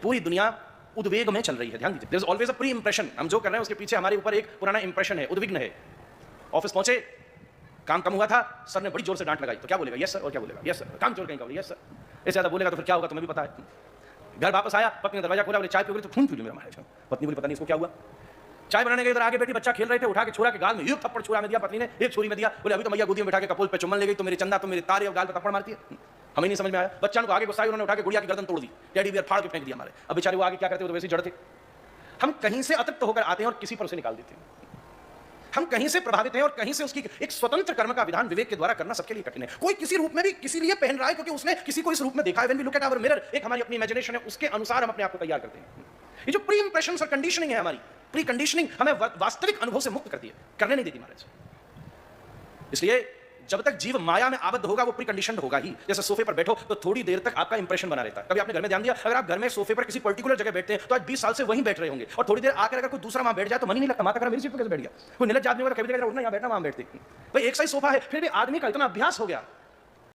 पूरी दुनिया उद्वेग में चल रही है। ध्यान दीजिए, there is always a pre impression. हम जो कर रहे हैं उसके पीछे हमारे ऊपर एक पुराना इंप्रेशन है, उद्विग्न है। ऑफिस पहुंचे, काम कम हुआ था, सर ने बड़ी जोर से डांट लगाई, तो क्या बोलेगा? Yes sir. और क्या बोलेगा? Yes sir. काम चोर कहीं का? Yes sir. इससे ज्यादा बोलेगा तो फिर क्या होगा तुम्हें भी पता है। घर वापस आया, पत्नी ने दरवाजा खोला, बोले चाय पियोगे? तो खून पी लो मेरा मारे। पत्नी बोली पता नहीं इसको क्या हुआ। चाय बनाने के इधर आगे बेटी, बच्चा खेल रहे थे, उठा के छोरा के गाल में एक थप्पड़ छोरा में दिया पत्नी ने, एक छोरी में दिया। बोले अभी तो मैया गोदी में बैठा के कपोल पे चुम्बन ले गई, तो मेरी चंदा तो मेरे तारे और गाल पे थप्पड़ मारती है। हमें नहीं समझ में आया। बच्चा को आगे गुस्सा, उन्होंने उठा के गुड़िया की गर्दन तोड़ दी, टेडी बियर फाड़ के फेंक दिया हमारे। अब बेचारे वो आगे क्या करते, वो तो वैसे ही जड़ थे। हम कहीं से अतृप्त होकर आते हैं और किसी पर उसे निकाल देते हैं। हम कहीं से प्रभावित हैं और कहीं से उसकी एक स्वतंत्र कर्म का विधान विवेक के द्वारा करना सबके लिए कठिन है। कोई किसी रूप में भी किसी लिए पहन रहा है क्योंकि उसने किसी को इस रूप में देखा है। When we look at our mirror, एक हमारी अपनी इमेजिनेशन है, उसके अनुसार हम अपने आप को तैयार करते हैं। ये जो प्री इंप्रेशंस और कंडीशनिंग है, हमारी प्री कंडीशनिंग हमें वास्तविक अनुभव से मुक्त करती है, करने नहीं देती महाराज। इसलिए जब तक जीव माया में आबद्ध होगा वो प्री कंडीशनड होगा ही। जैसे सोफे पर बैठो तो थोड़ी देर तक आपका इंप्रेशन बना रहता है। कभी आपने घर में ध्यान दिया, अगर आप घर में सोफे पर किसी पर्टिकुलर जगह बैठते हैं तो आज 20 साल से वहीं बैठ रहे होंगे, और थोड़ी देर आकर अगर कोई दूसरा वहां बैठ जाए तो मन ही नहीं लगता, माता करा मेरी सीट पर कैसे बैठ गया। कोई नीलज आदमी होगा, कभी उठना यहाँ बैठना वहां बैठते। भाई एक सही सोफा है, फिर भी आदमी का इतना अभ्यास हो गया